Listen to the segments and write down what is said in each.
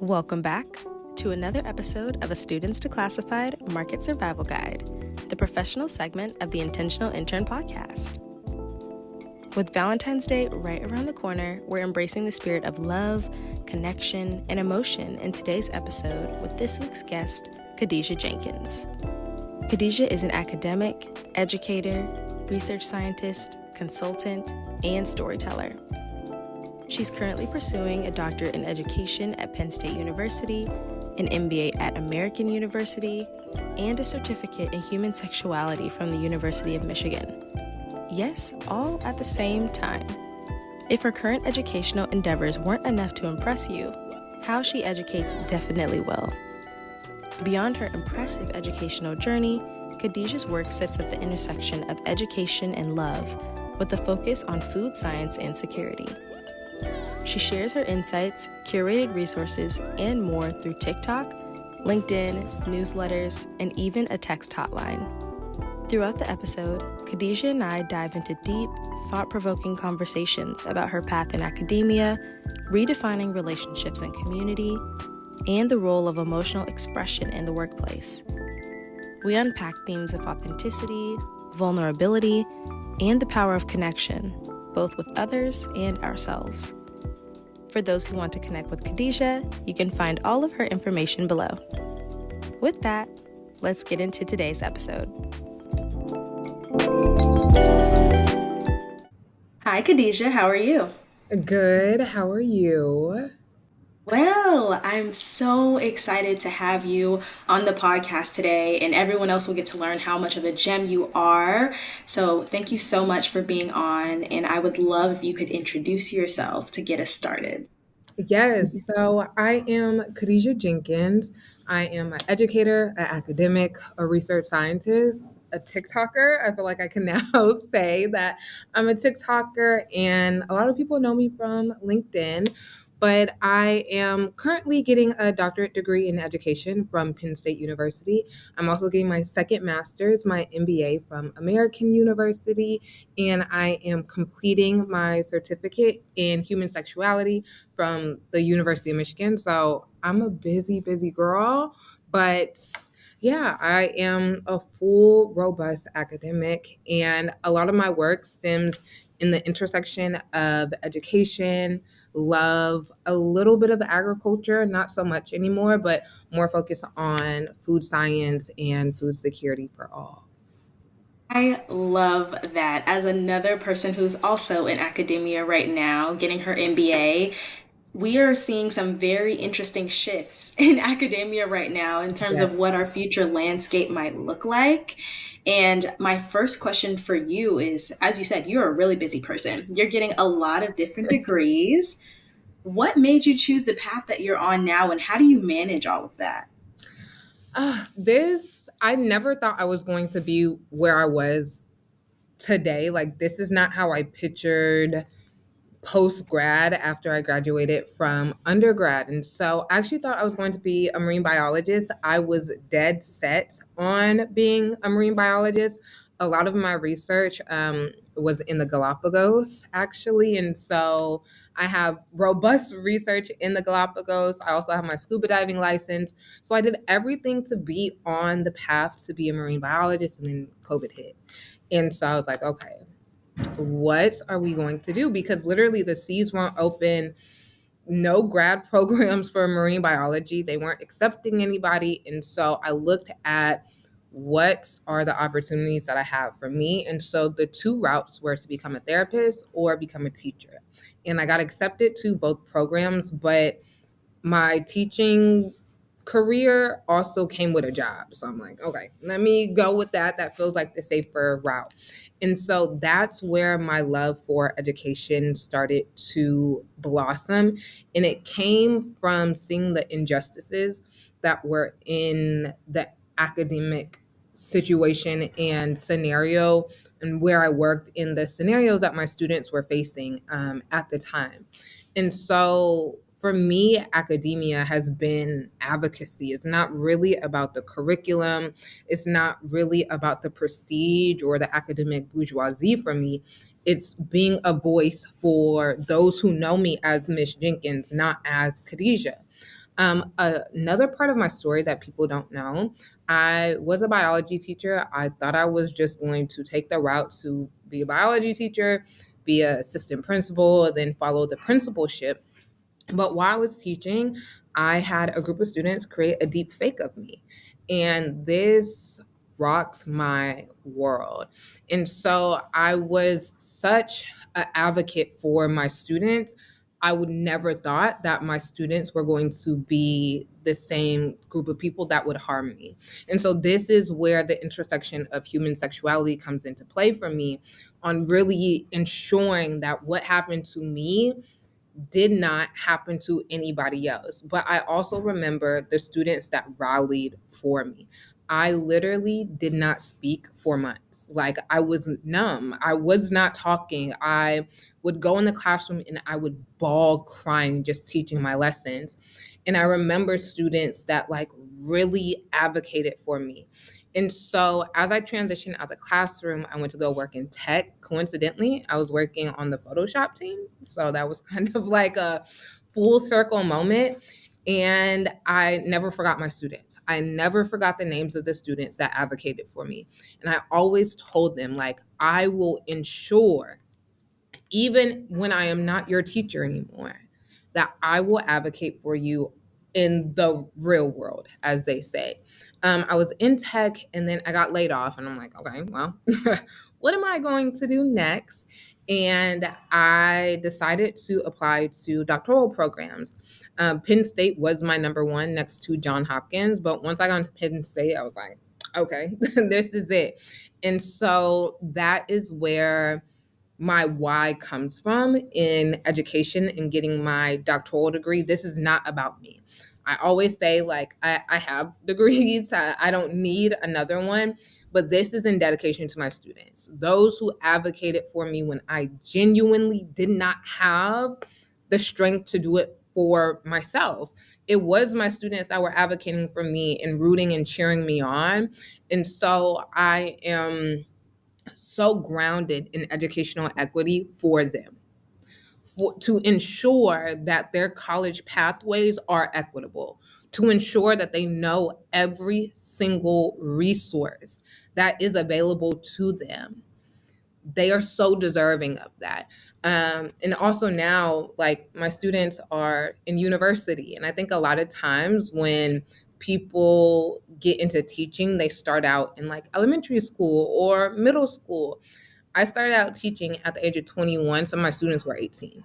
Welcome back to another episode of A Students Declassified Market Survival Guide, the professional segment of the Intentional Intern podcast. With Valentine's Day right around the corner, we're embracing the spirit of love, connection, and emotion in today's episode with this week's guest, Khadyajah Jenkins. Khadyajah is an academic, educator, research scientist, consultant, and storyteller. She's currently pursuing a doctorate in education at Penn State University, an MBA at American University, and a certificate in human sexuality from the University of Michigan. Yes, all at the same time. If her current educational endeavors weren't enough to impress you, how she educates definitely will. Beyond her impressive educational journey, Khadyajah's work sits at the intersection of education and love, with a focus on food science and security. She shares her insights, curated resources, and more through TikTok, LinkedIn, newsletters, and even a text hotline. Throughout the episode, Khadyajah and I dive into deep, thought-provoking conversations about her path in academia, redefining relationships and community, and the role of emotional expression in the workplace. We unpack themes of authenticity, vulnerability, and the power of connection, both with others and ourselves. For those who want to connect with Khadyajah, you can find all of her information below. With that, let's get into today's episode. Hi, Khadyajah. How are you? Good. How are you? Well, I'm so excited to have you on the podcast today, and everyone else will get to learn how much of a gem you are. So thank you so much for being on, and I would love if you could introduce yourself to get us started. Yes. So I am Khadyajah Jenkins. I am an educator, an academic, a research scientist, a TikToker. I feel like I can now say that I'm a TikToker, and a lot of people know me from LinkedIn. But I am currently getting a doctorate degree in education from Penn State University. I'm also getting my second master's, my MBA from American University, and I am completing my certificate in human sexuality from the University of Michigan. So I'm a busy, busy girl, but yeah, I am a full, robust academic, and a lot of my work stems in the intersection of education, love, a little bit of agriculture, not so much anymore, but more focus on food science and food security for all. I love that. As another person who's also in academia right now, getting her MBA, we are seeing some very interesting shifts in academia right now in terms of Yes. what our future landscape might look like. And my first question for you is, as you said, you're a really busy person. You're getting a lot of different degrees. What made you choose the path that you're on now, and how do you manage all of that? I never thought I was going to be where I was today. Like, this is not how I pictured post grad after I graduated from undergrad. And so I actually thought I was going to be a marine biologist. I was dead set on being a marine biologist. A lot of my research was in the Galapagos, actually. And so I have robust research in the Galapagos. I also have my scuba diving license. So I did everything to be on the path to be a marine biologist, and then COVID hit. And so I was like, okay, what are we going to do? Because literally the seas weren't open, no grad programs for marine biology. They weren't accepting anybody. And so I looked at what are the opportunities that I have for me. And so the two routes were to become a therapist or become a teacher. And I got accepted to both programs, but my teaching career also came with a job. So I'm like, okay, let me go with that. That feels like the safer route. And so that's where my love for education started to blossom. And it came from seeing the injustices that were in the academic situation and scenario, and where I worked in the scenarios that my students were facing at the time. And so for me, academia has been advocacy. It's not really about the curriculum. It's not really about the prestige or the academic bourgeoisie for me. It's being a voice for those who know me as Miss Jenkins, not as Khadyajah. Another part of my story that people don't know, I was a biology teacher. I thought I was just going to take the route to be a biology teacher, be an assistant principal, then follow the principalship. But while I was teaching, I had a group of students create a deep fake of me. And this rocked my world. And so I was such an advocate for my students. I would never thought that my students were going to be the same group of people that would harm me. And so this is where the intersection of human sexuality comes into play for me on really ensuring that what happened to me did not happen to anybody else. But I also remember the students that rallied for me. I literally did not speak for months. Like I was numb. I was not talking. I would go in the classroom and I would bawl crying just teaching my lessons. And I remember students that like really advocated for me. And so as I transitioned out of the classroom, I went to go work in tech. Coincidentally, I was working on the Photoshop team. So that was kind of like a full circle moment. And I never forgot my students. I never forgot the names of the students that advocated for me. And I always told them, like, I will ensure, even when I am not your teacher anymore, that I will advocate for you in the real world, as they say. I was in tech and then I got laid off, and I'm like, okay, well, what am I going to do next? And I decided to apply to doctoral programs. Penn State was my number one next to Johns Hopkins. But once I got into Penn State, I was like, okay, this is it. And so that is where my why comes from in education and getting my doctoral degree. This is not about me. I always say, like, I have degrees, I don't need another one, but this is in dedication to my students, those who advocated for me when I genuinely did not have the strength to do it for myself. It was my students that were advocating for me and rooting and cheering me on. And so I am so grounded in educational equity for them, to ensure that their college pathways are equitable, to ensure that they know every single resource that is available to them. They are so deserving of that. And also now, like, my students are in university. And I think a lot of times when people get into teaching, they start out in like elementary school or middle school. I started out teaching at the age of 21. Some of my students were 18.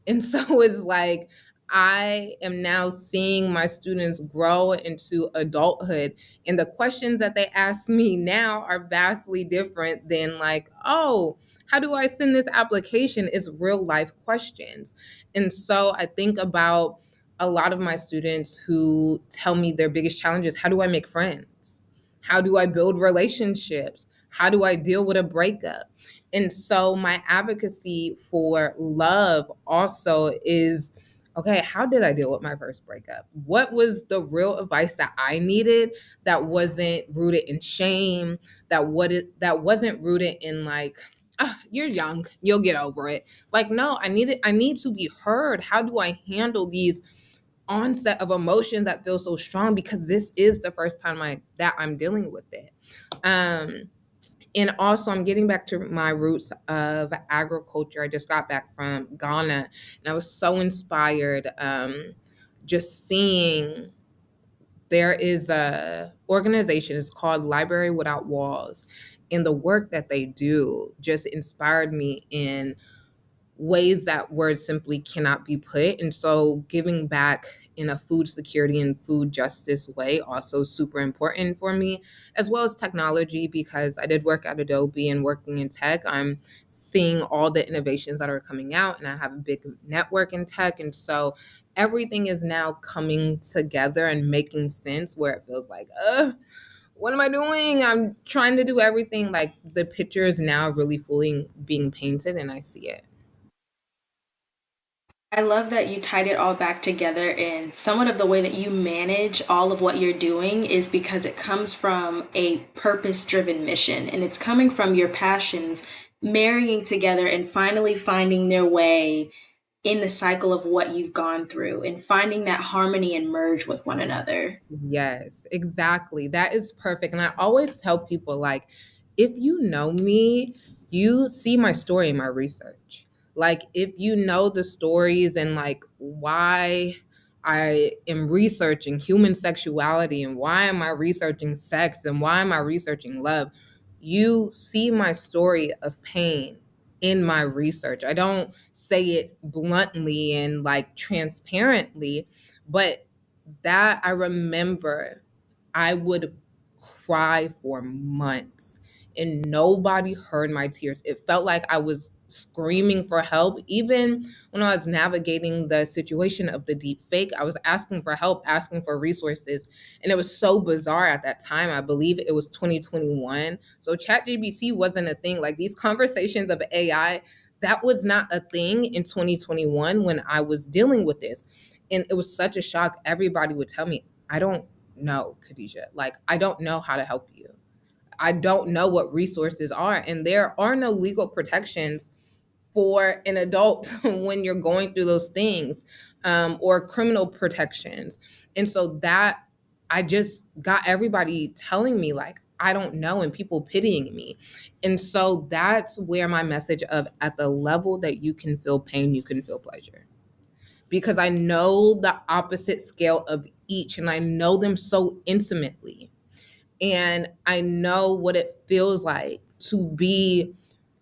And so it's like I am now seeing my students grow into adulthood. And the questions that they ask me now are vastly different than, like, oh, how do I send this application? It's real life questions. And so I think about a lot of my students who tell me their biggest challenges. How do I make friends? How do I build relationships? How do I deal with a breakup? And so my advocacy for love also is, okay, how did I deal with my first breakup? What was the real advice that I needed that wasn't rooted in shame, that wasn't rooted in like, oh, you're young, you'll get over it. Like, no, I need to be heard. How do I handle these onset of emotions that feel so strong, because this is the first time that I'm dealing with it. And also, I'm getting back to my roots of agriculture. I just got back from Ghana, and I was so inspired just seeing there is a organization. It's called Library Without Walls, and the work that they do just inspired me in ways that words simply cannot be put. And so giving back in a food security and food justice way also super important for me, as well as technology, because I did work at Adobe and working in tech. I'm seeing all the innovations that are coming out, and I have a big network in tech. And so everything is now coming together and making sense, where it feels like, what am I doing? I'm trying to do everything. Like, the picture is now really fully being painted, and I see it. I love that you tied it all back together, and somewhat of the way that you manage all of what you're doing is because it comes from a purpose driven mission, and it's coming from your passions marrying together and finally finding their way in the cycle of what you've gone through and finding that harmony and merge with one another. Yes, exactly. That is perfect. And I always tell people, like, if you know me, you see my story in my research. Like, if you know the stories and like why I am researching human sexuality and why am I researching sex and why am I researching love, you see my story of pain in my research. I don't say it bluntly and like transparently, but that I remember I would cry for months and nobody heard my tears. It felt like I was screaming for help. Even when I was navigating the situation of the deep fake, I was asking for help, asking for resources. And it was so bizarre at that time. I believe it was 2021. So ChatGPT wasn't a thing. Like these conversations of AI, that was not a thing in 2021 when I was dealing with this. And it was such a shock. Everybody would tell me, I don't know, Khadyajah. Like, I don't know how to help you. I don't know what resources are. And there are no legal protections for an adult when you're going through those things, or criminal protections. And so that I just got everybody telling me, like, I don't know, and people pitying me. And so that's where my message of at the level that you can feel pain, you can feel pleasure, because I know the opposite scale of each and I know them so intimately. And I know what it feels like to be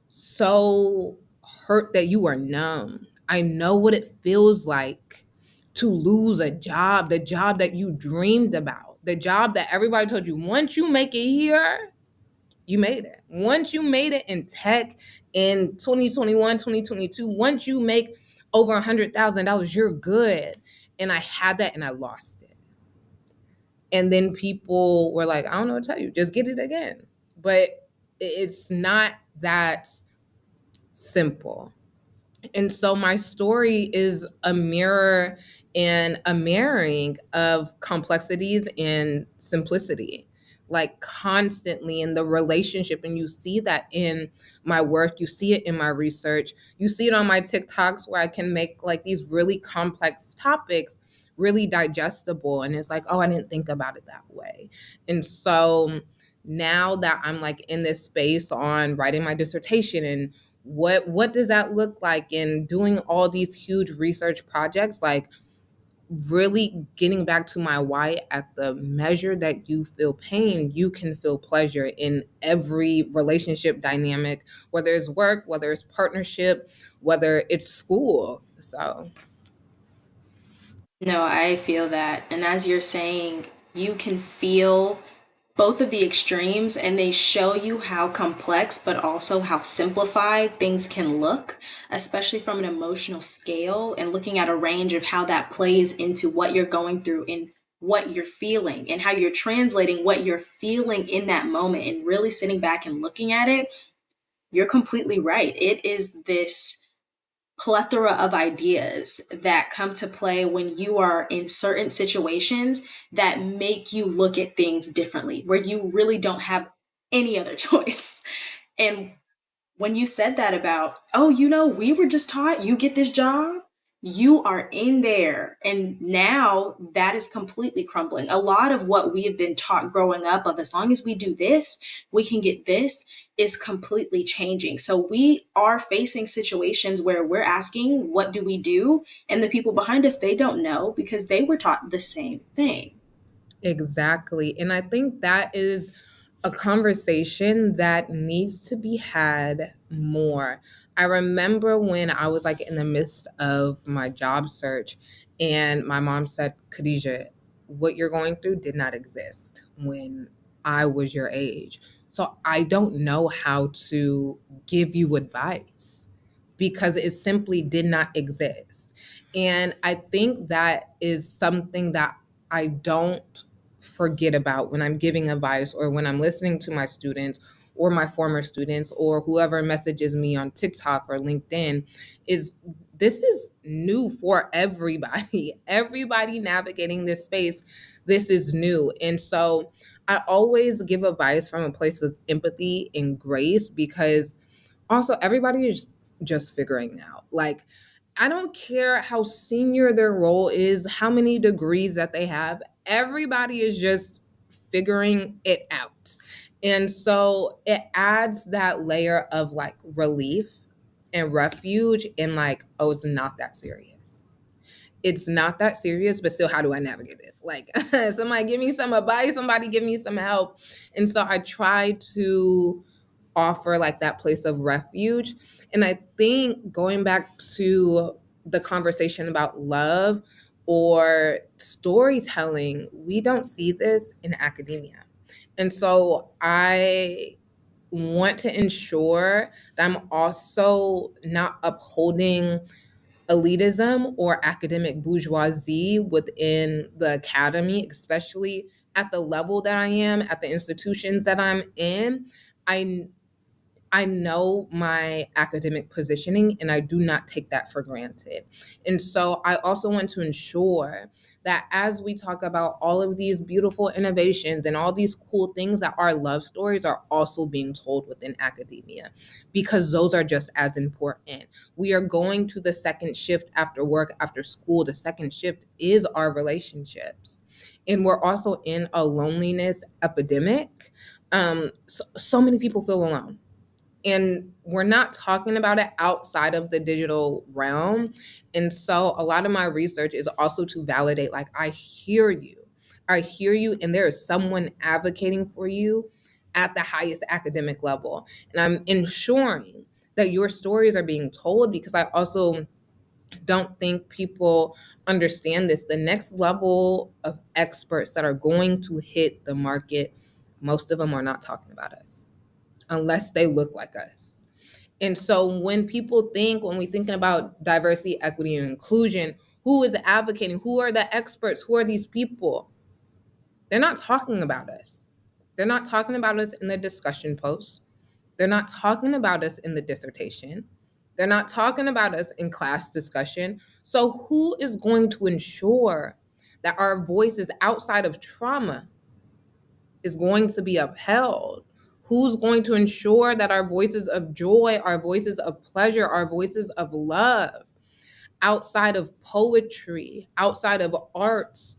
so hurt that you are numb. I know what it feels like to lose a job, the job that you dreamed about, the job that everybody told you, once you make it here, you made it. Once you made it in tech in 2021, 2022, once you make over $100,000, you're good. And I had that and I lost it. And then people were like, I don't know what to tell you, just get it again. But it's not that simple. And so my story is a mirror and a mirroring of complexities and simplicity, like constantly in the relationship. And you see that in my work, you see it in my research, you see it on my TikToks where I can make like these really complex topics really digestible. And it's like, oh, I didn't think about it that way. And so now that I'm like in this space on writing my dissertation and what does that look like in doing all these huge research projects, like really getting back to my why, at the measure that you feel pain, you can feel pleasure in every relationship dynamic, whether it's work, whether it's partnership, whether it's school. So No, I feel that. And as you're saying, you can feel both of the extremes and they show you how complex but also how simplified things can look, especially from an emotional scale and looking at a range of how that plays into what you're going through and what you're feeling and how you're translating what you're feeling in that moment and really sitting back and looking at it. You're completely right. It is this plethora of ideas that come to play when you are in certain situations that make you look at things differently, where you really don't have any other choice. And when you said that about, oh, we were just taught you get this job, you are in there. And now that is completely crumbling. A lot of what we have been taught growing up of as long as we do this, we can get this is completely changing. So we are facing situations where we're asking, what do we do? And the people behind us, they don't know because they were taught the same thing. exactly. And I think that is a conversation that needs to be had more. I remember when I was like in the midst of my job search and my mom said, Khadyajah, what you're going through did not exist when I was your age. So I don't know how to give you advice because it simply did not exist. And I think that is something that I don't forget about when I'm giving advice or when I'm listening to my students or my former students or whoever messages me on TikTok or LinkedIn is this is new for everybody. Everybody navigating this space, this is new. And so I always give advice from a place of empathy and grace because also everybody is just figuring out. Like I don't care how senior their role is, how many degrees that they have. Everybody is just figuring it out. And so it adds that layer of like relief and refuge and like, oh, it's not that serious. It's not that serious, but still, how do I navigate this? Like, somebody give me some advice, somebody give me some help. And so I try to offer like that place of refuge. And I think going back to the conversation about love or storytelling, we don't see this in academia. And so I want to ensure that I'm also not upholding elitism or academic bourgeoisie within the academy, especially at the level that I am, at the institutions that I'm in. I I know my academic positioning and I do not take that for granted. And so I also want to ensure that as we talk about all of these beautiful innovations and all these cool things, that our love stories are also being told within academia, because those are just as important. We are going to the second shift after work, after school. The second shift is our relationships. And we're also in a loneliness epidemic. So many people feel alone, and we're not talking about it outside of the digital realm. And so a lot of my research is also to validate, like, I hear you, and there is someone advocating for you at the highest academic level, and I'm ensuring that your stories are being told, because I also don't think people understand this. The next level of experts that are going to hit the market, most of them are not talking about us unless they look like us. And so when we're thinking about diversity, equity, and inclusion, who is advocating? Who are the experts? Who are these people? They're not talking about us. They're not talking about us in the discussion posts. They're not talking about us in the dissertation. They're not talking about us in class discussion. So who is going to ensure that our voices outside of trauma is going to be upheld? Who's going to ensure that our voices of joy, our voices of pleasure, our voices of love, outside of poetry, outside of arts,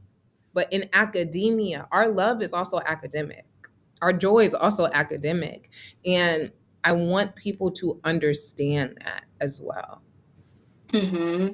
but in academia, our love is also academic. Our joy is also academic. And I want people to understand that as well. Mm-hmm.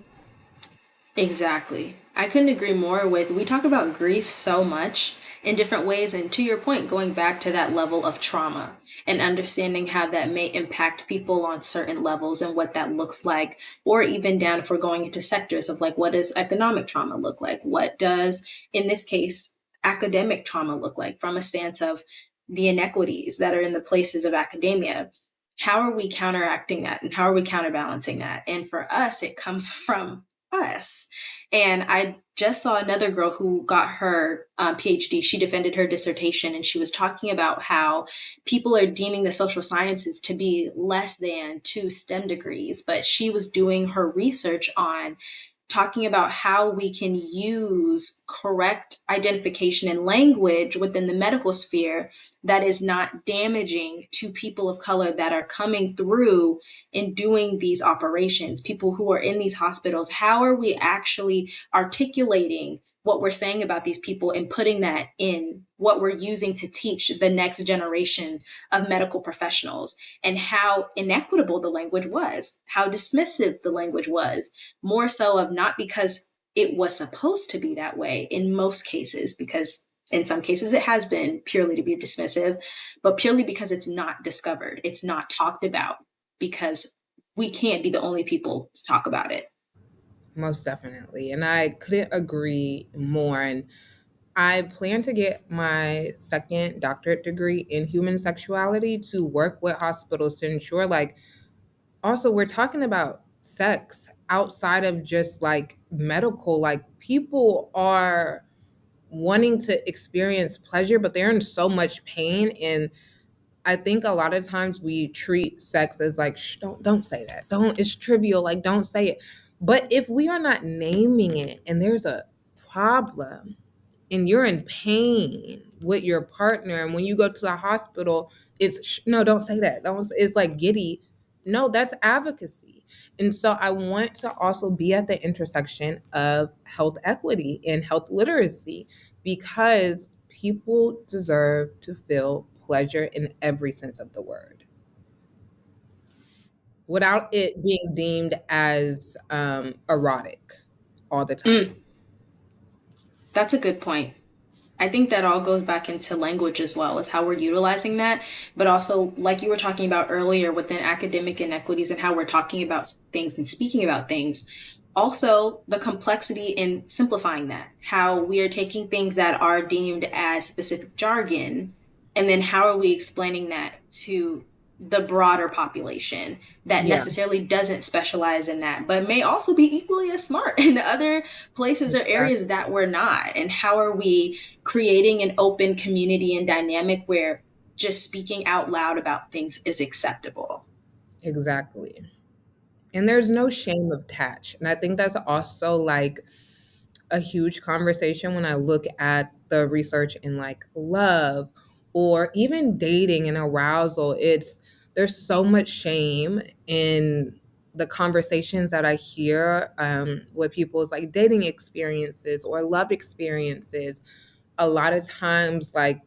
Exactly. I couldn't agree more with. We talk about grief so much in different ways. And to your point, going back to that level of trauma and understanding how that may impact people on certain levels and what that looks like, or even down if we're going into sectors of like, what does economic trauma look like? What does, in this case, academic trauma look like from a stance of the inequities that are in the places of academia? How are we counteracting that and how are we counterbalancing that? And for us, it comes from us. And I just saw another girl who got her PhD. She defended her dissertation and she was talking about how people are deeming the social sciences to be less than 2 STEM degrees, but she was doing her research on talking about how we can use correct identification and language within the medical sphere that is not damaging to people of color that are coming through and doing these operations, people who are in these hospitals. How are we actually articulating what we're saying about these people and putting that in what we're using to teach the next generation of medical professionals, and how inequitable the language was, how dismissive the language was, more so of not because it was supposed to be that way in most cases, because in some cases it has been purely to be dismissive, but purely because it's not discovered, it's not talked about, because we can't be the only people to talk about it. Most definitely. And I couldn't agree more. And I plan to get my second doctorate degree in human sexuality to work with hospitals to ensure, like, also we're talking about sex outside of just like medical. Like, people are wanting to experience pleasure, but they're in so much pain. And I think a lot of times we treat sex as like, Shh, don't say that. Don't, it's trivial. Like, don't say it. But if we are not naming it and there's a problem and you're in pain with your partner, and when you go to the hospital, it's no, don't say that. Don't. It's like giddy. No, that's advocacy. And so I want to also be at the intersection of health equity and health literacy because people deserve to feel pleasure in every sense of the word without it being deemed as erotic all the time. That's a good point. I think that all goes back into language as well, as how we're utilizing that, but also, like you were talking about earlier, within academic inequities and how we're talking about things and speaking about things. Also, the complexity in simplifying that, how we are taking things that are deemed as specific jargon, and then how are we explaining that to the broader population that Yeah, necessarily doesn't specialize in that, but may also be equally as smart in other places or areas exactly. that we're not. And how are we creating an open community and dynamic where just speaking out loud about things is acceptable? Exactly. And there's no shame attached. And I think that's also like a huge conversation when I look at the research in like love or even dating and arousal. It's there's so much shame in the conversations that I hear with people's like dating experiences or love experiences. A lot of times, like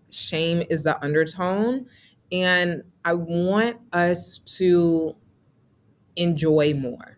shame is the undertone, and I want us to enjoy more.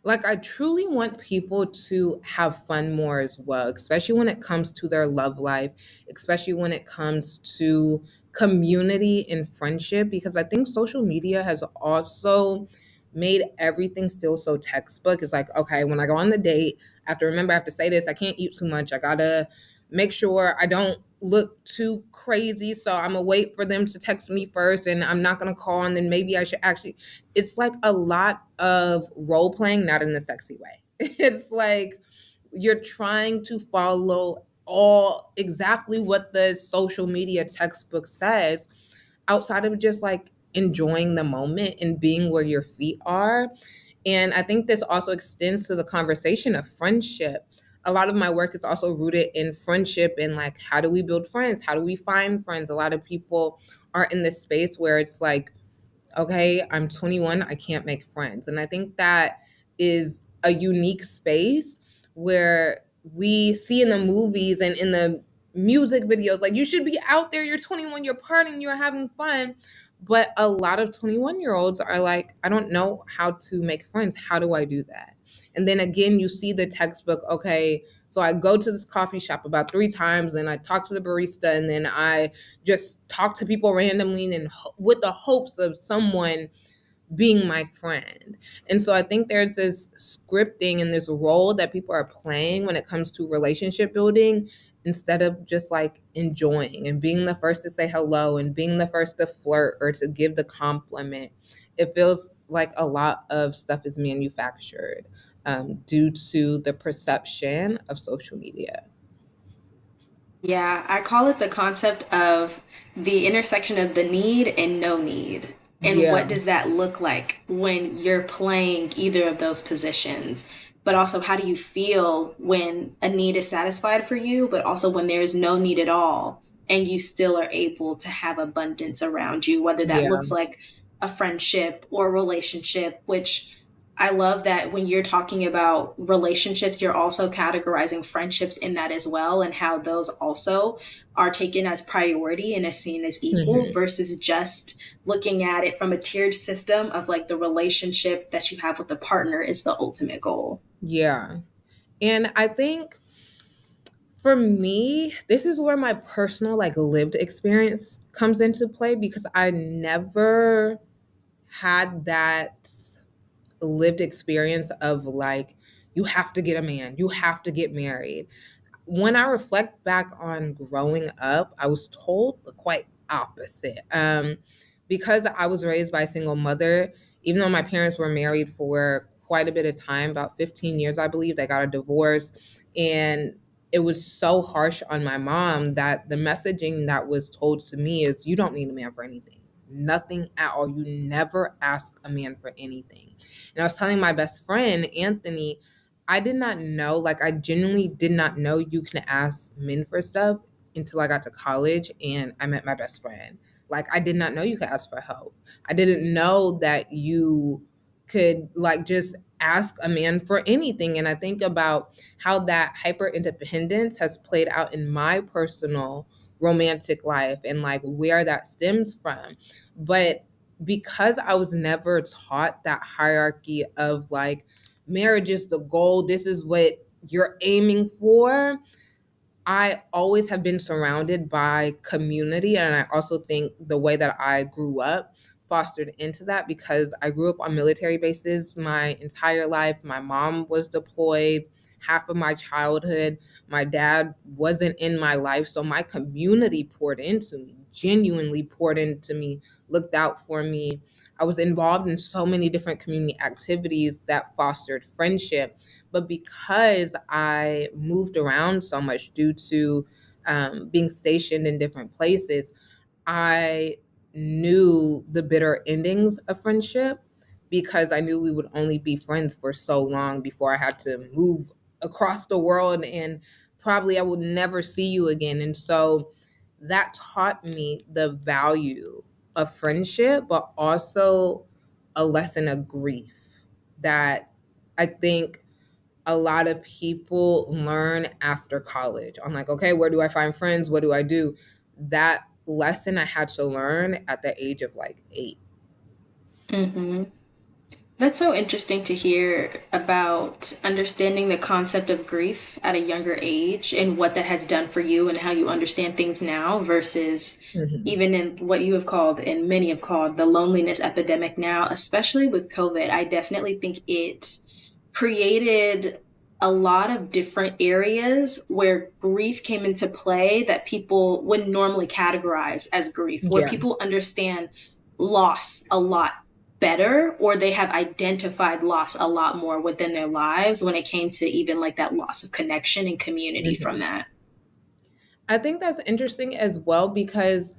Like, I truly want people to have fun more as well, especially when it comes to their love life, especially when it comes to community and friendship, because I think social media has also made everything feel so textbook. It's like, okay, when I go on the date, I have to remember, I have to say this, I can't eat too much. I gotta make sure I don't look too crazy. So I'm gonna wait for them to text me first and I'm not gonna call. And then maybe I should actually, it's like a lot of role playing, not in a sexy way. It's like you're trying to follow all exactly what the social media textbook says outside of just like enjoying the moment and being where your feet are. And I think this also extends to the conversation of friendship. A lot of my work is also rooted in friendship and like, how do we build friends? How do we find friends? A lot of people are in this space where it's like, okay, I'm 21, I can't make friends. And I think that is a unique space where we see in the movies and in the music videos, like you should be out there, you're 21, you're partying, you're having fun. But a lot of 21-year-olds are like, I don't know how to make friends. How do I do that? And then again, you see the textbook, okay, so I go to this coffee shop about 3 times and I talk to the barista and then I just talk to people randomly and with the hopes of someone being my friend. And so I think there's this scripting and this role that people are playing when it comes to relationship building instead of just like enjoying and being the first to say hello and being the first to flirt or to give the compliment. It feels like a lot of stuff is manufactured due to the perception of social media. Yeah, I call it the concept of the intersection of the need and no need. And Yeah, what does that look like when you're playing either of those positions? But also, how do you feel when a need is satisfied for you, but also when there is no need at all, and you still are able to have abundance around you, whether that yeah, looks like a friendship or a relationship, which I love that when you're talking about relationships, you're also categorizing friendships in that as well, and how those also are taken as priority and as seen as equal hmm, versus just looking at it from a tiered system of like the relationship that you have with the partner is the ultimate goal. yeah. And I think for me, this is where my personal like lived experience comes into play because I never had that lived experience of like you have to get a man, you have to get married. When I reflect back on growing up, I was told the quite opposite. Because I was raised by a single mother, even though my parents were married for quite a bit of time, about 15 years, I believe, they got a divorce. And it was so harsh on my mom that the messaging that was told to me is you don't need a man for anything. Nothing at all. You never ask a man for anything. And I was telling my best friend, Anthony, I did not know, like, I genuinely did not know you can ask men for stuff until I got to college and I met my best friend. Like, I did not know you could ask for help. I didn't know that you could like just ask a man for anything. And I think about how that hyper independence has played out in my personal romantic life and like where that stems from. But because I was never taught that hierarchy of like marriage is the goal, this is what you're aiming for, I always have been surrounded by community. And I also think the way that I grew up fostered into that because I grew up on military bases my entire life. My mom was deployed half of my childhood. My dad wasn't in my life. So my community poured into me, genuinely poured into me, looked out for me. I was involved in so many different community activities that fostered friendship. But because I moved around so much due to being stationed in different places, I knew the bitter endings of friendship because I knew we would only be friends for so long before I had to move across the world and probably I would never see you again. And so that taught me the value of friendship, but also a lesson of grief that I think a lot of people learn after college. I'm like, okay, where do I find friends? What do I do? That lesson I had to learn at the age of like 8. Mm-hmm. That's so interesting to hear about understanding the concept of grief at a younger age and what that has done for you and how you understand things now versus Mm-hmm. even in what you have called and many have called the loneliness epidemic now, especially with COVID. I definitely think it created a lot of different areas where grief came into play that people wouldn't normally categorize as grief, where Yeah. people understand loss a lot better, or they have identified loss a lot more within their lives when it came to even like that loss of connection and community from Mm-hmm. that. I think that's interesting as well because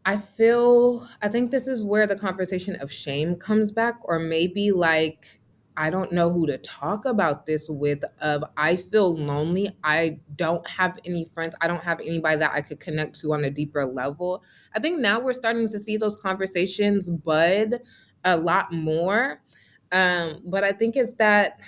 I think this is where the conversation of shame comes back, or maybe like, I don't know who to talk about this with. Of I feel lonely. I don't have any friends. I don't have anybody that I could connect to on a deeper level. I think now we're starting to see those conversations bud a lot more. But I think it's that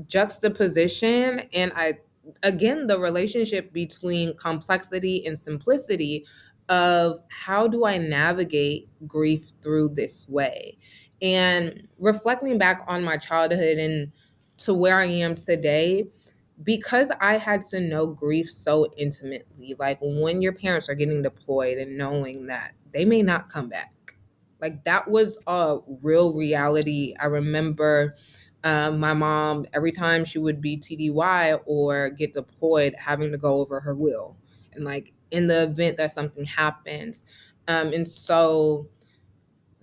juxtaposition and I again the relationship between complexity and simplicity of how do I navigate grief through this way. And reflecting back on my childhood and to where I am today, because I had to know grief so intimately, like when your parents are getting deployed and knowing that they may not come back, like that was a real reality. I remember my mom, every time she would be TDY or get deployed, having to go over her will. And like in the event that something happens. And so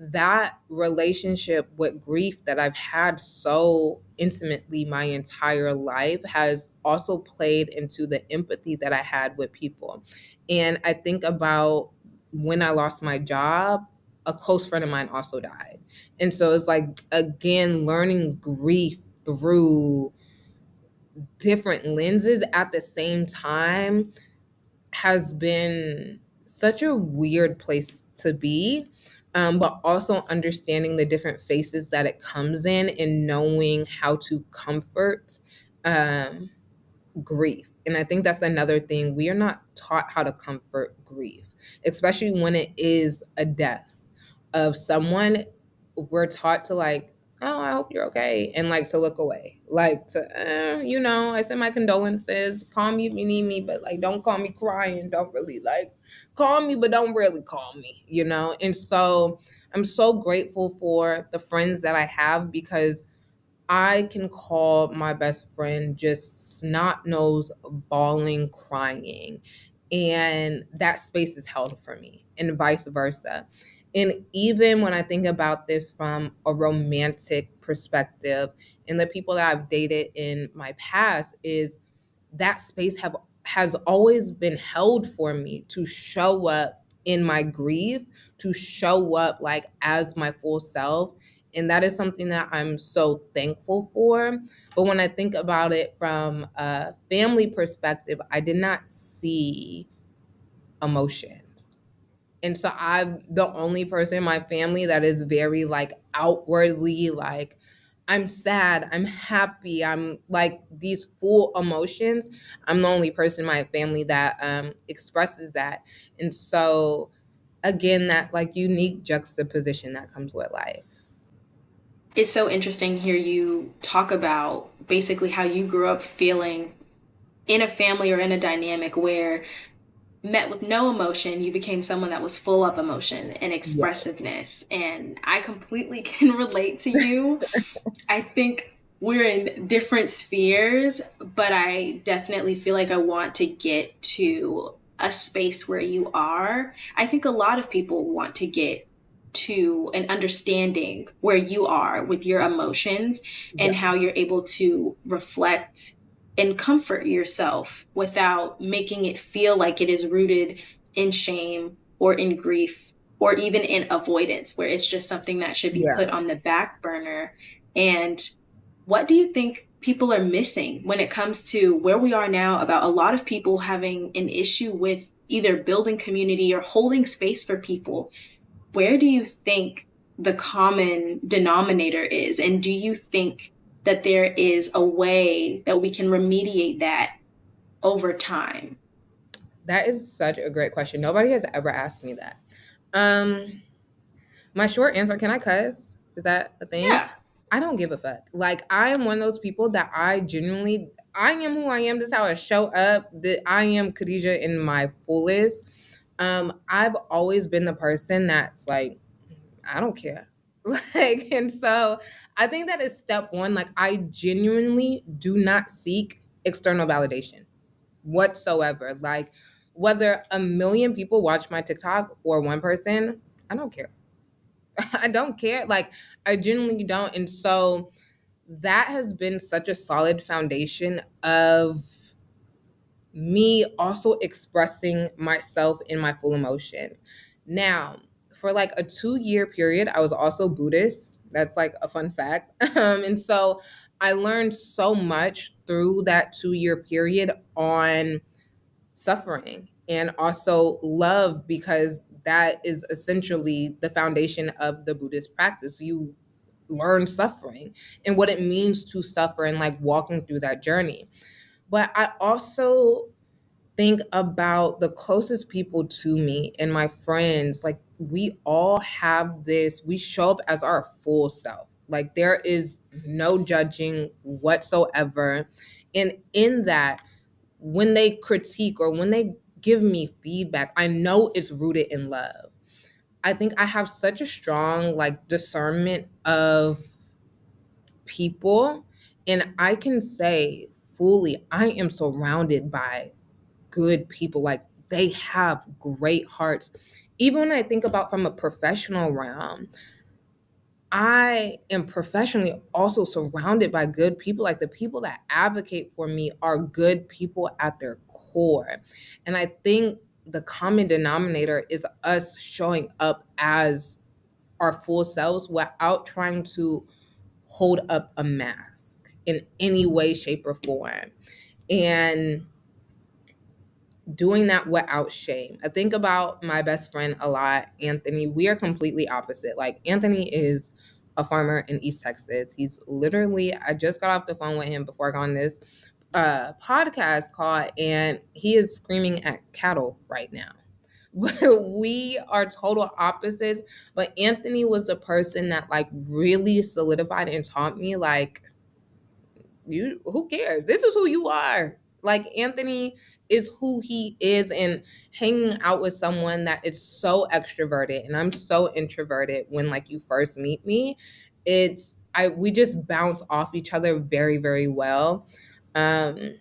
that relationship with grief that I've had so intimately my entire life has also played into the empathy that I had with people. And I think about when I lost my job, a close friend of mine also died. And so it's like, again, learning grief through different lenses at the same time has been such a weird place to be, but also understanding the different faces that it comes in and knowing how to comfort um, grief. And I think that's another thing. We are not taught how to comfort grief, especially when it is a death of someone. We're taught to like, oh, I hope you're okay, and like to look away, like to, I send my condolences. Call me if you need me, but like, don't call me crying. Don't really like call me, but don't really call me. And so I'm so grateful for the friends that I have because I can call my best friend just snot nose, bawling, crying. And that space is held for me, and vice versa. And even when I think about this from a romantic perspective, and the people that I've dated in my past, is that space has always been held for me to show up in my grief, to show up like as my full self. And that is something that I'm so thankful for. But when I think about it from a family perspective, I did not see emotions. And so I'm the only person in my family that is very like outwardly like, I'm sad, I'm happy, I'm like these full emotions. I'm the only person in my family that expresses that. And so again, that like unique juxtaposition that comes with life. It's so interesting to hear you talk about basically how you grew up feeling in a family or in a dynamic where met with no emotion, you became someone that was full of emotion and Yeah. expressiveness. And I completely can relate to you. I think we're in different spheres, but I definitely feel like I want to get to a space where you are. I think a lot of people want to get to an understanding where you are with your emotions and Yeah. how you're able to reflect and comfort yourself without making it feel like it is rooted in shame or in grief or even in avoidance, where it's just something that should be put Yeah. on the back burner. And what do you think people are missing when it comes to where we are now about a lot of people having an issue with either building community or holding space for people? Where do you think the common denominator is? And do you think that there is a way that we can remediate that over time? That is such a great question. Nobody has ever asked me that. Um, my short answer, can I cuss? Is that a thing? Yeah. I don't give a fuck. Like I am one of those people that I am who I am. This is how I show up. That I am Khadyajah in my fullest. I've always been the person that's like, I don't care. Like, and so I think that is step one. Like I genuinely do not seek external validation whatsoever. Like whether a million people watch my TikTok or one person, I don't care. I don't care. Like I genuinely don't. And so that has been such a solid foundation of me also expressing myself in my full emotions. Now, for like a 2 year period, I was also Buddhist. That's like a fun fact. And so I learned so much through that 2 year period on suffering and also love, because that is essentially the foundation of the Buddhist practice. You learn suffering and what it means to suffer and like walking through that journey. But I also think about the closest people to me and my friends. Like we all have this, we show up as our full self. Like there is no judging whatsoever. And in that, when they critique or when they give me feedback, I know it's rooted in love. I think I have such a strong like discernment of people, and I can say fully I am surrounded by good people. Like they have great hearts. Even when I think about from a professional realm, I am professionally also surrounded by good people. Like the people that advocate for me are good people at their core. And I think the common denominator is us showing up as our full selves without trying to hold up a mask in any way, shape, or form. And doing that without shame. I think about my best friend a lot, Anthony. We are completely opposite. Like Anthony is a farmer in East Texas. He's literally, I just got off the phone with him before I got on this podcast call, and he is screaming at cattle right now. But we are total opposites. But Anthony was the person that like really solidified and taught me like, you, who cares? This is who you are. Like Anthony is who he is, and hanging out with someone that is so extroverted and I'm so introverted, when like you first meet me, it's I we just bounce off each other very, very well. Um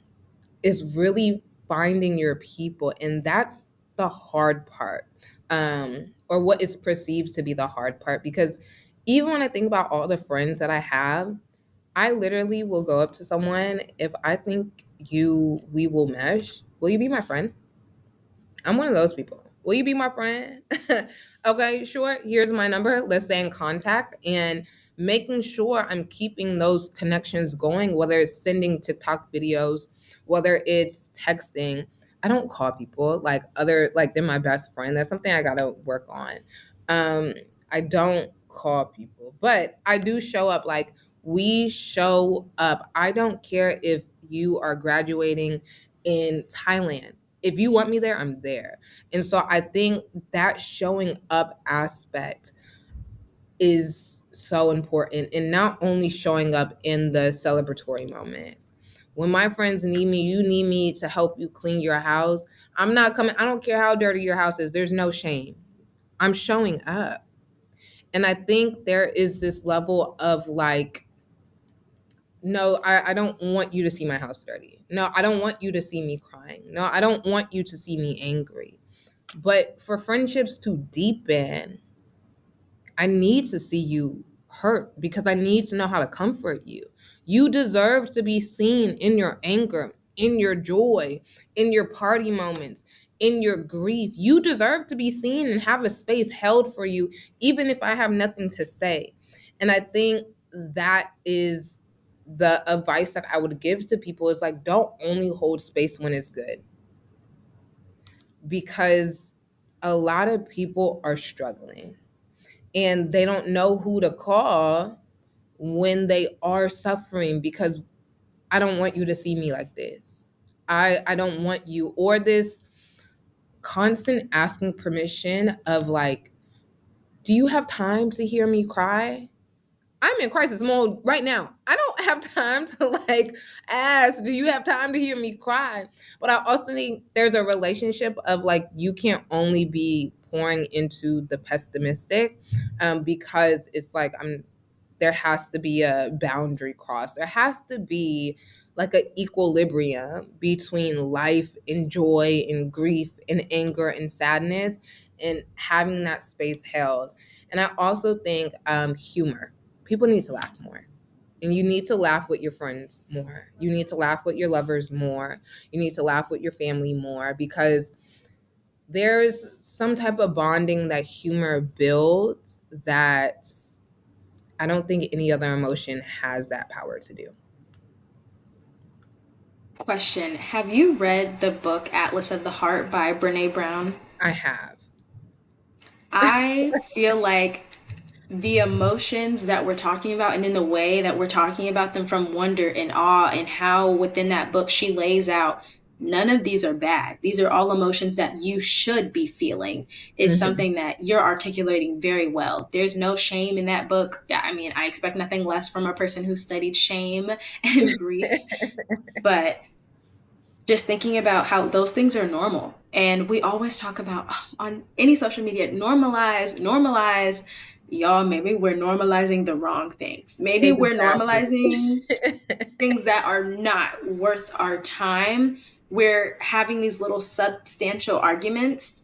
is really finding your people, and that's the hard part. Or what is perceived to be the hard part, because even when I think about all the friends that I have, I literally will go up to someone if I think we will mesh. Will you be my friend? I'm one of those people. Will you be my friend? Okay, sure. Here's my number. Let's stay in contact, and making sure I'm keeping those connections going, whether it's sending TikTok videos, whether it's texting. I don't call people like they're my best friend. That's something I gotta work on. Um, I don't call people, but I do show up. Like, we show up. I don't care if you are graduating in Thailand. If you want me there, I'm there. And so I think that showing up aspect is so important, and not only showing up in the celebratory moments. When my friends need me, you need me to help you clean your house, I'm not coming. I don't care how dirty your house is. There's no shame. I'm showing up. And I think there is this level of like, no, I don't want you to see my house dirty. No, I don't want you to see me crying. No, I don't want you to see me angry. But for friendships to deepen, I need to see you hurt, because I need to know how to comfort you. You deserve to be seen in your anger, in your joy, in your party moments, in your grief. You deserve to be seen and have a space held for you, even if I have nothing to say. And I think that is the advice that I would give to people, is like, don't only hold space when it's good, because a lot of people are struggling and they don't know who to call when they are suffering, because I don't want you to see me like this. I don't want you, or this constant asking permission of like, do you have time to hear me cry? I'm in crisis mode right now. I don't have time to like ask, do you have time to hear me cry? But I also think there's a relationship of like, you can't only be pouring into the pessimistic, because it's like, there has to be a boundary crossed. There has to be like an equilibrium between life and joy and grief and anger and sadness, and having that space held. And I also think humor. People need to laugh more. And you need to laugh with your friends more. You need to laugh with your lovers more. You need to laugh with your family more, because there's some type of bonding that humor builds that I don't think any other emotion has that power to do. Question: have you read the book Atlas of the Heart by Brene Brown? I have. I feel like the emotions that we're talking about, and in the way that we're talking about them, from wonder and awe, and how within that book she lays out, none of these are bad. These are all emotions that you should be feeling, is something that you're articulating very well. There's no shame in that book. I mean, I expect nothing less from a person who studied shame and grief, but just thinking about how those things are normal. And we always talk about, on any social media, normalize. Y'all, maybe we're normalizing the wrong things. Maybe we're Exactly. normalizing things that are not worth our time. We're having these little substantial arguments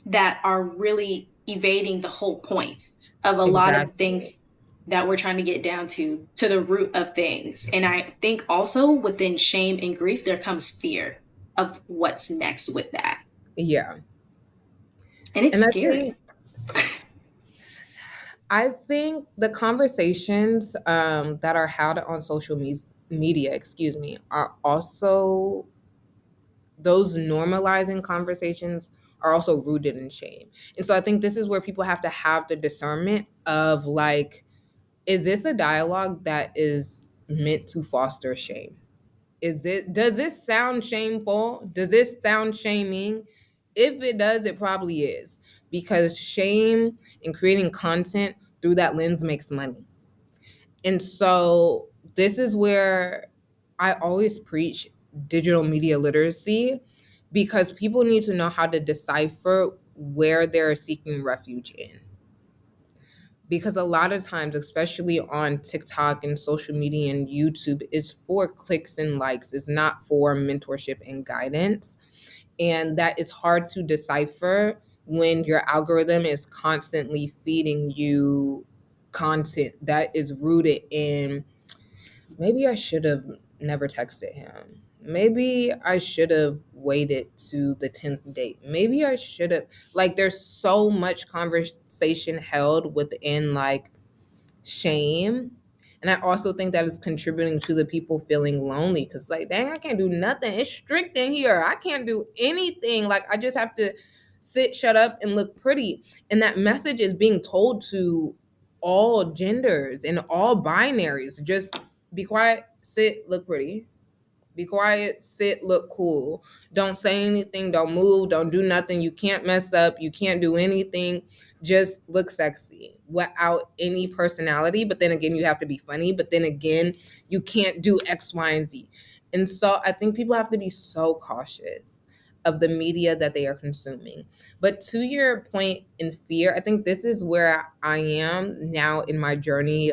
that are really evading the whole point of a lot of Exactly. things that we're trying to get down to the root of things. And I think also within shame and grief, there comes fear of what's next with that. Yeah. And it's And scary. I think the conversations that are held on social media, are also, those normalizing conversations are also rooted in shame. And so I think this is where people have to have the discernment of like, is this a dialogue that is meant to foster shame? Does this sound shameful? Does this sound shaming? If it does, it probably is, because shame and creating content through that lens makes money. And so this is where I always preach digital media literacy, because people need to know how to decipher where they're seeking refuge in. Because a lot of times, especially on TikTok and social media and YouTube, it's for clicks and likes. It's not for mentorship and guidance. And that is hard to decipher when your algorithm is constantly feeding you content that is rooted in, maybe I should have never texted him. Maybe I should have waited to the 10th date. Maybe I should have, like, there's so much conversation held within like shame And I also think that is contributing to the people feeling lonely because, like, dang, I can't do nothing. It's strict in here. I can't do anything. Like, I just have to sit, shut up, and look pretty. And that message is being told to all genders and all binaries. Just be quiet, sit, look pretty. Be quiet, sit, look cool. Don't say anything, don't move, don't do nothing. You can't mess up, you can't do anything. Just look sexy without any personality. But then again, you have to be funny. But then again, you can't do X, Y, and Z. And so I think people have to be so cautious of the media that they are consuming. But to your point in fear, I think this is where I am now in my journey,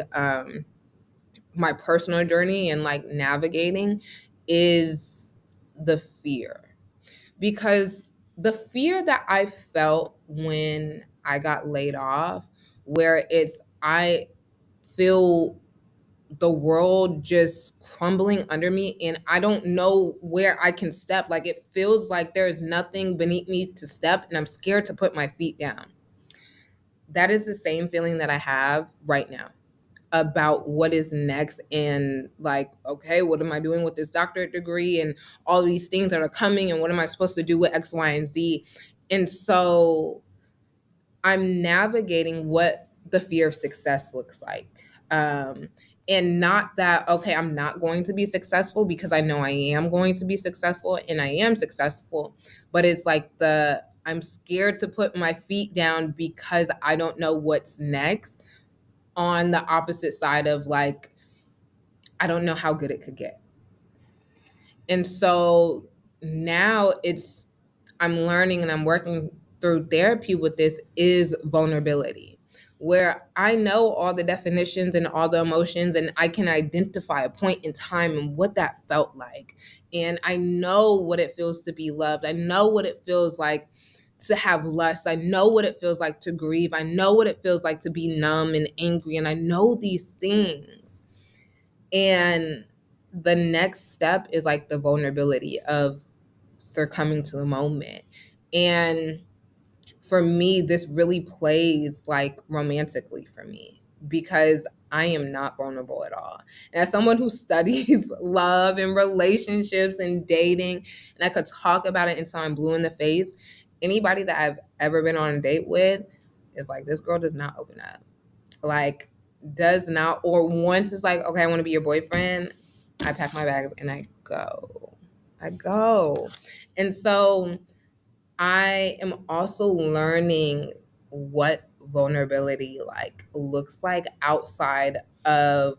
my personal journey and like navigating is the fear. Because the fear that I felt when I got laid off, where it's I feel the world just crumbling under me and I don't know where I can step. Like it feels like there's nothing beneath me to step and I'm scared to put my feet down. That is the same feeling that I have right now about what is next and like, okay, what am I doing with this doctorate degree and all these things that are coming and what am I supposed to do with X, Y, and Z? And so I'm navigating what the fear of success looks like. And not that, okay, I'm not going to be successful because I know I am going to be successful and I am successful, but it's like I'm scared to put my feet down because I don't know what's next on the opposite side of like, I don't know how good it could get. And so now I'm learning and I'm working through therapy with this is vulnerability, where I know all the definitions and all the emotions and I can identify a point in time and what that felt like. And I know what it feels to be loved. I know what it feels like to have lust. I know what it feels like to grieve. I know what it feels like to be numb and angry. And I know these things. And the next step is like the vulnerability of succumbing to the moment. And for me, this really plays like romantically for me because I am not vulnerable at all. And as someone who studies love and relationships and dating, and I could talk about it until I'm blue in the face, anybody that I've ever been on a date with is like, this girl does not open up. Like, does not, or once it's like, okay, I want to be your boyfriend, I pack my bags and I go. And so I am also learning what vulnerability like looks like outside of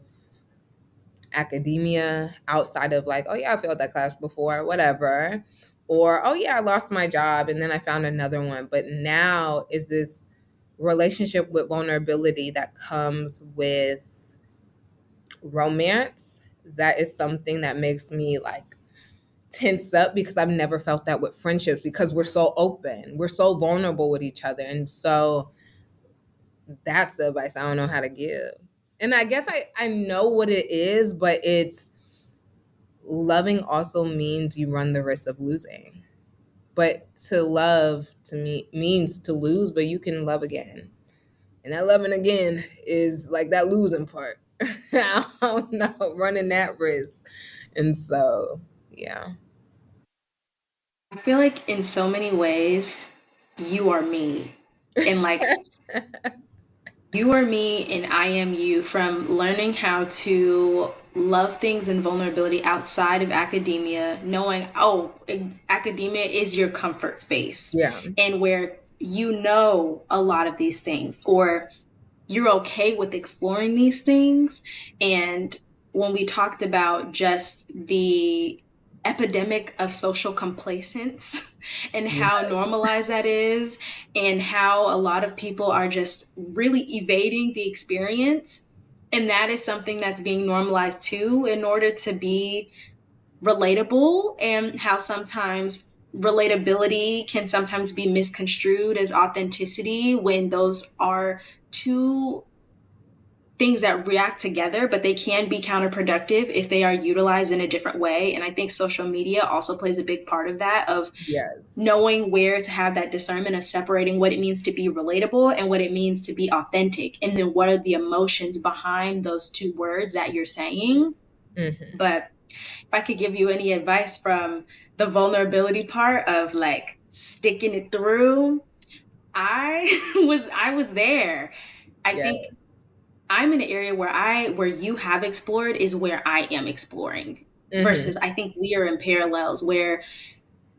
academia, outside of like, oh yeah, I failed that class before, whatever. Or, oh yeah, I lost my job and then I found another one. But now is this relationship with vulnerability that comes with romance. That is something that makes me like tense up because I've never felt that with friendships because we're so open, we're so vulnerable with each other. And so that's the advice I don't know how to give. And I guess I know what it is, but it's loving also means you run the risk of losing. But to love to me means to lose, but you can love again. And that loving again is like that losing part. I don't know, running that risk. And so, yeah. I feel like in so many ways, you are me. And like, you are me and I am you, from learning how to love things and vulnerability outside of academia, knowing, oh, academia is your comfort space. Yeah. And where you know a lot of these things, or you're okay with exploring these things. And when we talked about just the epidemic of social complacence and how normalized that is, and how a lot of people are just really evading the experience. And that is something that's being normalized too, in order to be relatable, and how sometimes relatability can sometimes be misconstrued as authenticity when those are two things that react together, but they can be counterproductive if they are utilized in a different way. And I think social media also plays a big part of that, of Yes. knowing where to have that discernment of separating what it means to be relatable and what it means to be authentic. And then what are the emotions behind those two words that you're saying. Mm-hmm. But if I could give you any advice from the vulnerability part of like sticking it through, I was there. I Yeah. think I'm in an area where you have explored is where I am exploring. Mm-hmm. Versus I think we are in parallels where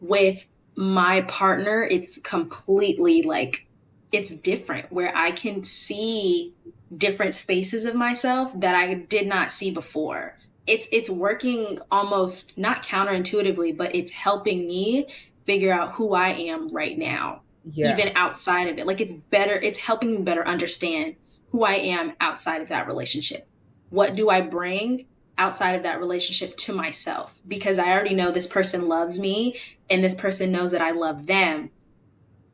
with my partner, it's completely like it's different where I can see different spaces of myself that I did not see before. It's working almost not counterintuitively, but it's helping me figure out who I am right now, Yeah. even outside of it. Like it's helping me better understand who I am outside of that relationship. What do I bring outside of that relationship to myself? Because I already know this person loves me and this person knows that I love them,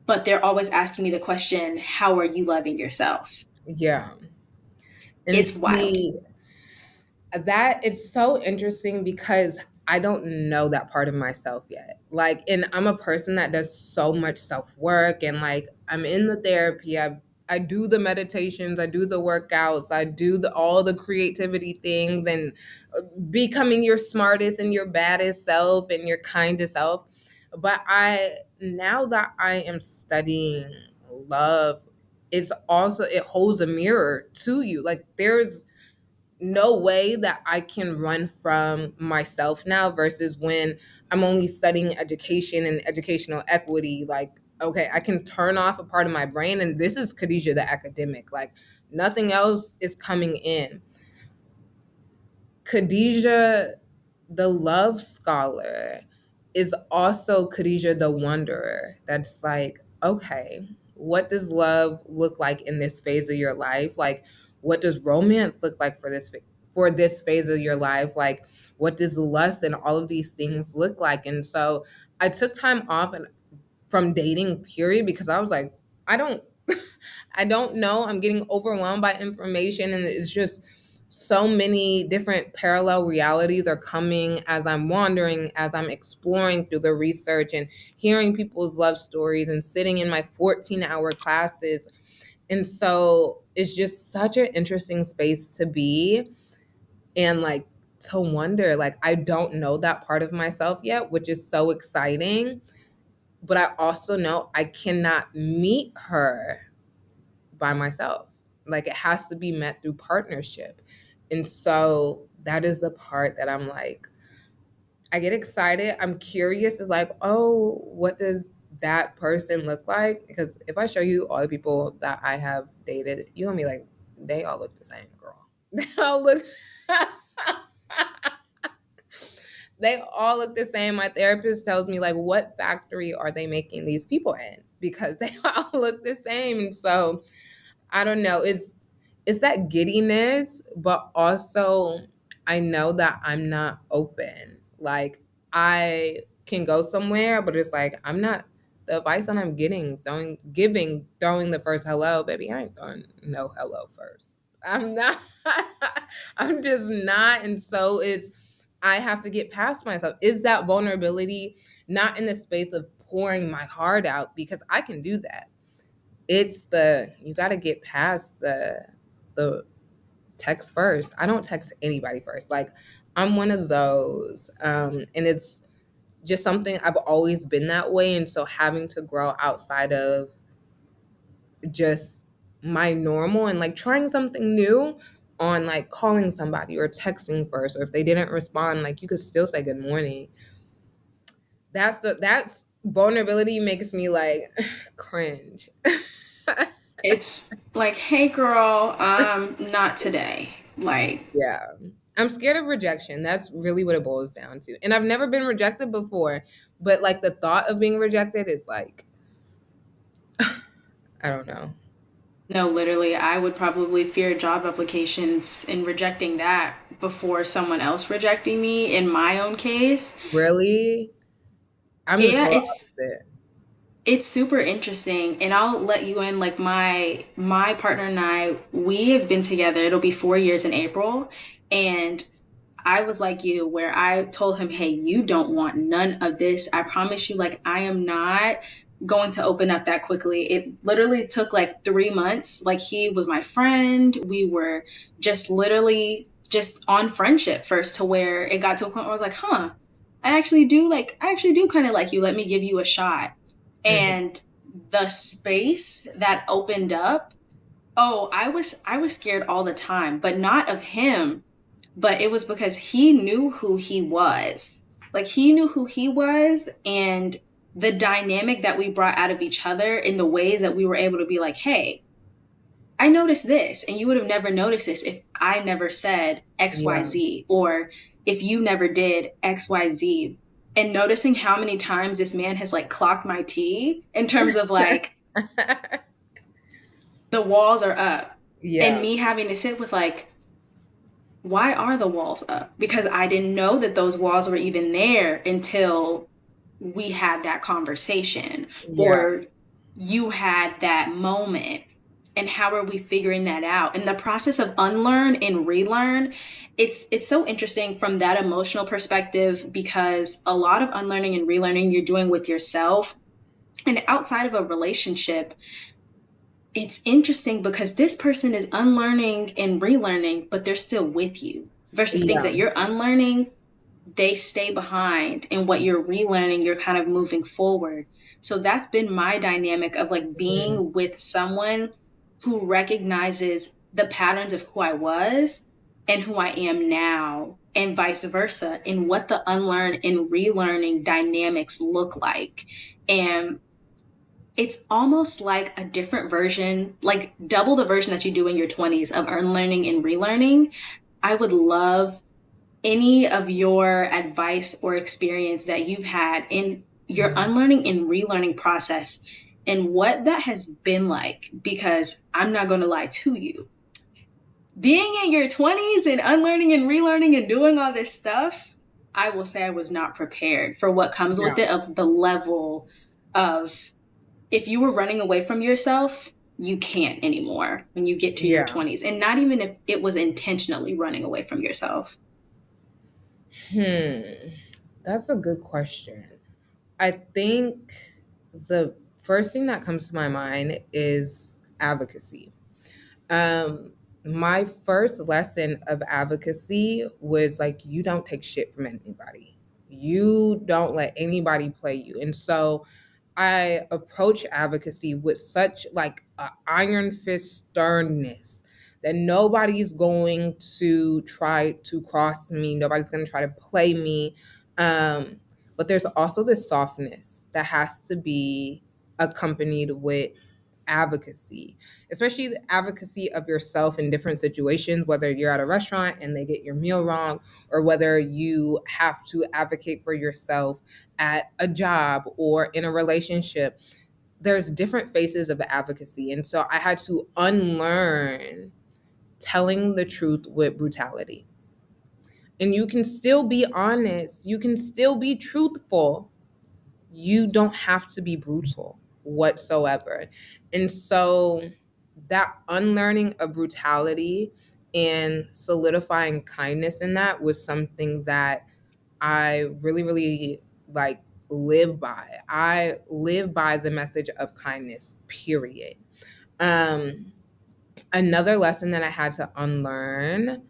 but they're always asking me the question, how are you loving yourself? Yeah. And It's wild. see, that it's so interesting because I don't know that part of myself yet. Like, and I'm a person that does so much self work, and like I'm in the therapy. I do the meditations, I do the workouts, I do all the creativity things, and becoming your smartest and your baddest self and your kindest self. But now that I am studying love, it holds a mirror to you. Like there's no way that I can run from myself now versus when I'm only studying education and educational equity. Like, okay, I can turn off a part of my brain, and this is Khadyajah the academic. Like, nothing else is coming in. Khadyajah the love scholar is also Khadyajah the wanderer. That's like, okay, what does love look like in this phase of your life? Like, what does romance look like for this phase of your life? Like, what does lust and all of these things look like? And so I took time off from dating, period, because I was like, I don't I don't know. I'm getting overwhelmed by information, and it's just so many different parallel realities are coming as I'm wandering, as I'm exploring through the research and hearing people's love stories and sitting in my 14-hour classes. And so it's just such an interesting space to be, and like to wonder, like I don't know that part of myself yet, which is so exciting. But I also know I cannot meet her by myself. Like it has to be met through partnership. And so that is the part that I'm like, I get excited. I'm curious. It's like, oh, what does that person look like? Because if I show you all the people that I have dated, you're gonna be like, they all look the same, girl. They all look they all look the same. My therapist tells me, like, what factory are they making these people in? Because they all look the same. And so I don't know. It's that giddiness, but also I know that I'm not open. Like I can go somewhere, but it's like I'm not the advice that I'm throwing the first hello, baby. I ain't throwing no hello first. I'm not I'm just not. And so I have to get past myself. Is that vulnerability not in the space of pouring my heart out? Because I can do that. It's you got to get past the text first. I don't text anybody first. Like I'm one of those, and it's just something I've always been that way. And so having to grow outside of just my normal and like trying something new on like calling somebody or texting first, or if they didn't respond, like you could still say good morning. That's vulnerability makes me like cringe. It's like, hey girl, not today. Like, Yeah. I'm scared of rejection. That's really what it boils down to. And I've never been rejected before, but like the thought of being rejected is like, I don't know. no, literally, I would probably fear job applications and rejecting that before someone else rejecting me in my own case. Really? I'm the Yeah, total it's opposite. It's super interesting, and I'll let you in. Like my partner and I, we have been together. It'll be 4 years in April, and I was like you, where I told him, "Hey, you don't want none of this. I promise you. Like I am not going to open up that quickly." It literally took like 3 months. Like he was my friend. We were just literally just on friendship first, to where it got to a point where I was like, "Huh, I actually do kind of like you. Let me give you a shot." Mhm. And the space that opened up, oh, I was scared all the time, but not of him, but it was because he knew who he was. Like he knew who he was, and the dynamic that we brought out of each other in the ways that we were able to be like, "Hey, I noticed this, and you would have never noticed this if I never said Yeah. XYZ, or if you never did XYZ." And noticing how many times this man has like clocked my tea in terms of like the walls are up, and Yeah. me having to sit with like, why are the walls up? Because I didn't know that those walls were even there until we had that conversation, Yeah. or you had that moment. And how are we figuring that out? And the process of unlearn and relearn, it's so interesting from that emotional perspective, because a lot of unlearning and relearning you're doing with yourself. And outside of a relationship, it's interesting because this person is unlearning and relearning, but they're still with you. Versus things Yeah. that you're unlearning, they stay behind, and what you're relearning, you're kind of moving forward. So that's been my dynamic of like Mhm. being with someone who recognizes the patterns of who I was and who I am now, and vice versa, and what the unlearn and relearning dynamics look like. And it's almost like a different version, like double the version that you do in your 20s of unlearning and relearning. I would love any of your advice or experience that you've had in your Mhm. unlearning and relearning process, and what that has been like. Because I'm not going to lie to you, being in your 20s and unlearning and relearning and doing all this stuff, I will say I was not prepared for what comes Yeah. with it, of the level of, if you were running away from yourself, you can't anymore when you get to your Yeah. 20s. And not even if it was intentionally running away from yourself. Hmm. That's a good question. I think the first thing that comes to my mind is advocacy. Um, my first lesson of advocacy was like, you don't take shit from anybody. You don't let anybody play you. And so I approach advocacy with such like a iron fist sternness that nobody's going to try to cross me. Nobody's going to try to play me. Um, but there's also this softness that has to be accompanied with advocacy, especially the advocacy of yourself in different situations, whether you're at a restaurant and they get your meal wrong, or whether you have to advocate for yourself at a job or in a relationship. There's different phases of advocacy. And so I had to unlearn telling the truth with brutality. And you can still be honest, you can still be truthful. You don't have to be brutal whatsoever. And so that unlearning of brutality and solidifying kindness in that was something that I really, really like live by. I live by the message of kindness, period. Um, Another lesson that I had to unlearn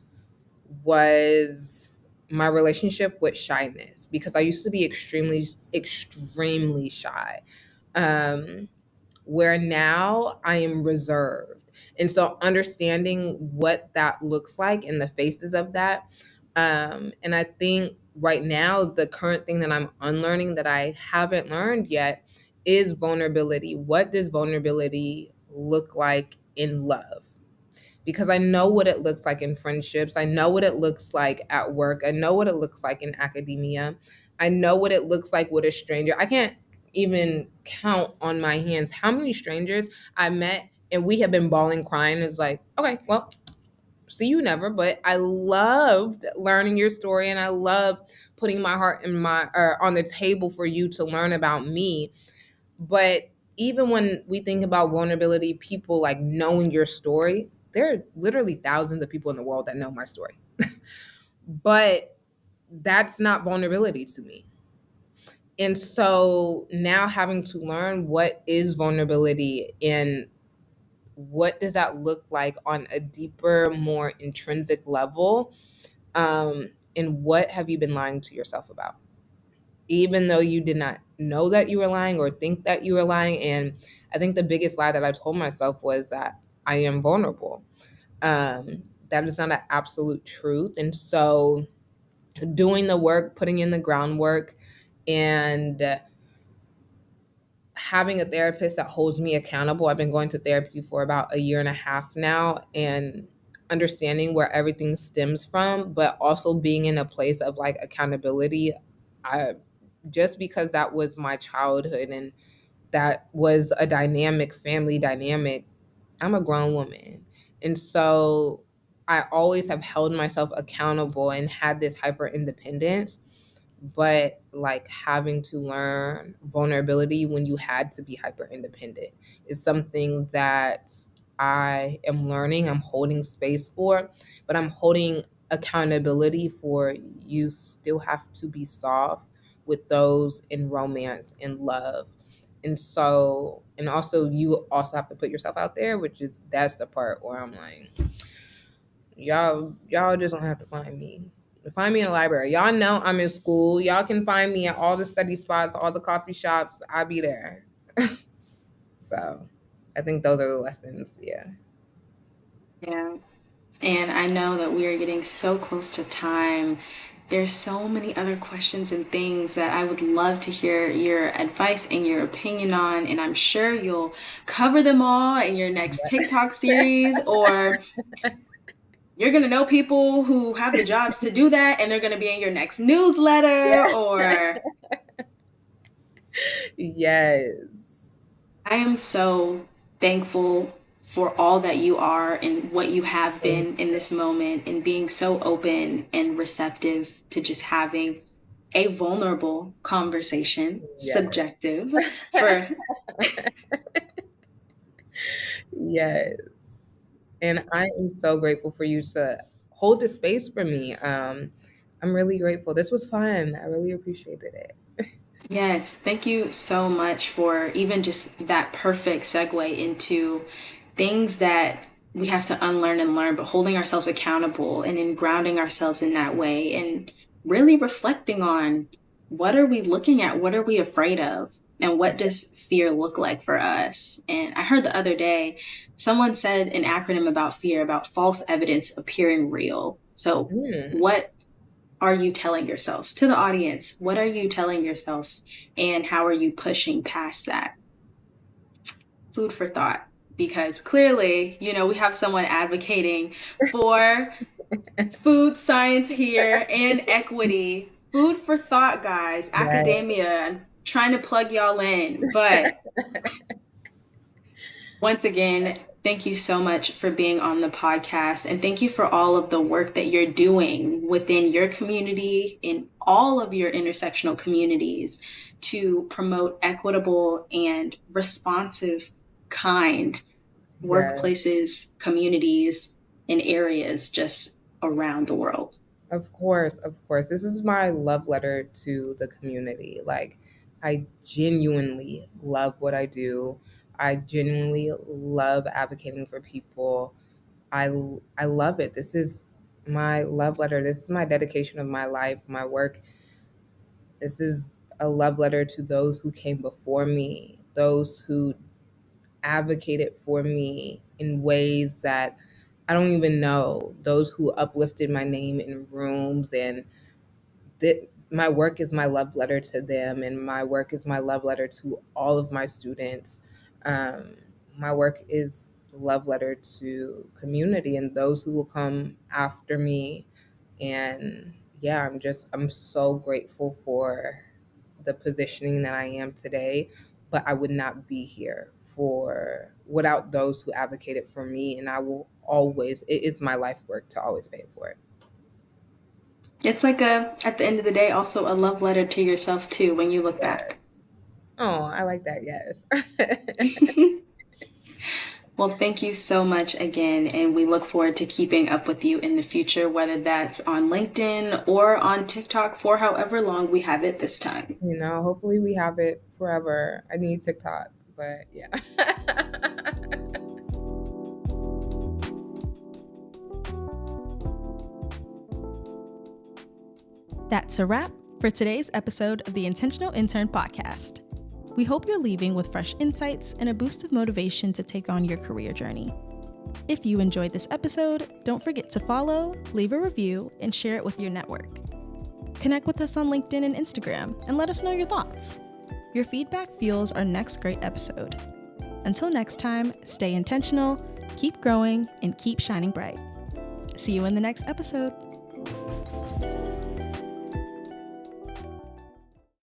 was my relationship with shyness, because I used to be extremely, extremely shy. Um, where now I am reserved. And so understanding what that looks like in the faces of that. And I think right now, the current thing that I'm unlearning that I haven't learned yet is vulnerability. What does vulnerability look like in love? Because I know what it looks like in friendships. I know what it looks like at work. I know what it looks like in academia. I know what it looks like with a stranger. I can't even count on my hands how many strangers I met and we have been bawling, crying. It's like, okay, well, see you never. But I loved learning your story, and I loved putting my heart and my on the table for you to learn about me. But even when we think about vulnerability, people like knowing your story, there are literally thousands of people in the world that know my story. But that's not vulnerability to me. And so now having to learn what is vulnerability and what does that look like on a deeper, more intrinsic level, and what have you been lying to yourself about? Even though you did not know that you were lying or think that you were lying. And I think the biggest lie that I told myself was that I am vulnerable. That is not an absolute truth. And so doing the work, putting in the groundwork, and having a therapist that holds me accountable. I've been going to therapy for about a year and a half now, and understanding where everything stems from, but also being in a place of like accountability. I just because that was my childhood and that was a dynamic family dynamic, I'm a grown woman. And so I always have held myself accountable and had this hyper independence, but like having to learn vulnerability when you had to be hyper independent is something that I am learning. I'm holding space for, but I'm holding accountability for. You still have to be soft with those in romance and love. And so, and also you also have to put yourself out there, which is that's the part where I'm like, y'all just don't have to find me. Find me in the library. Y'all know I'm in school. Y'all can find me at all the study spots, all the coffee shops. I'll be there. So I think those are the lessons. Yeah. Yeah. And I know that we are getting so close to time. There's so many other questions and things that I would love to hear your advice and your opinion on. And I'm sure you'll cover them all in your next TikTok series, or you're going to know people who have the jobs to do that and they're going to be in your next newsletter. Yeah. Or Yes. I am so thankful for all that you are and what you have been in this moment, and being so open and receptive to just having a vulnerable conversation, Yeah. subjective, for Yes. And I am so grateful for you to hold the space for me. I'm really grateful. This was fun. I really appreciated it. Yes, thank you so much for even just that perfect segue into things that we have to unlearn and learn, but holding ourselves accountable and in grounding ourselves in that way, and really reflecting on what are we looking at? What are we afraid of? And what does fear look like for us? And I heard the other day, someone said an acronym about fear, about false evidence appearing real. So Mm. what are you telling yourself? To the audience, what are you telling yourself, and how are you pushing past that? Food for thought, because clearly, we have someone advocating for food science here and equity. Food for thought, guys. Yes. Academia. I'm trying to plug y'all in, but once again, thank you so much for being on the podcast. And thank you for all of the work that you're doing within your community, in all of your intersectional communities, to promote equitable and responsive, kind workplaces, communities, and areas just around the world. Of course, of course. This is my love letter to the community. Like, I genuinely love what I do. I genuinely love advocating for people. I love it. This is my love letter. This is my dedication of my life, my work. This is a love letter to those who came before me, those who advocated for me in ways that I don't even know, those who uplifted my name in rooms. And my work is my love letter to them, and my work is my love letter to all of my students. My work is love letter to community and those who will come after me. And yeah, I'm so grateful for the positioning that I am today, but I would not be here without those who advocated for me. And I will always, it is my life work to always pay for it. It's like at the end of the day, also a love letter to yourself too, when you look back. Oh, I like that. Yes. Well, thank you so much again, and we look forward to keeping up with you in the future, whether that's on LinkedIn or on TikTok for however long we have it this time. Hopefully we have it forever. I need TikTok, but yeah. That's a wrap for today's episode of the Intentional Intern Podcast. We hope you're leaving with fresh insights and a boost of motivation to take on your career journey. If you enjoyed this episode, don't forget to follow, leave a review, and share it with your network. Connect with us on LinkedIn and Instagram and let us know your thoughts. Your feedback fuels our next great episode. Until next time, stay intentional, keep growing, and keep shining bright. See you in the next episode.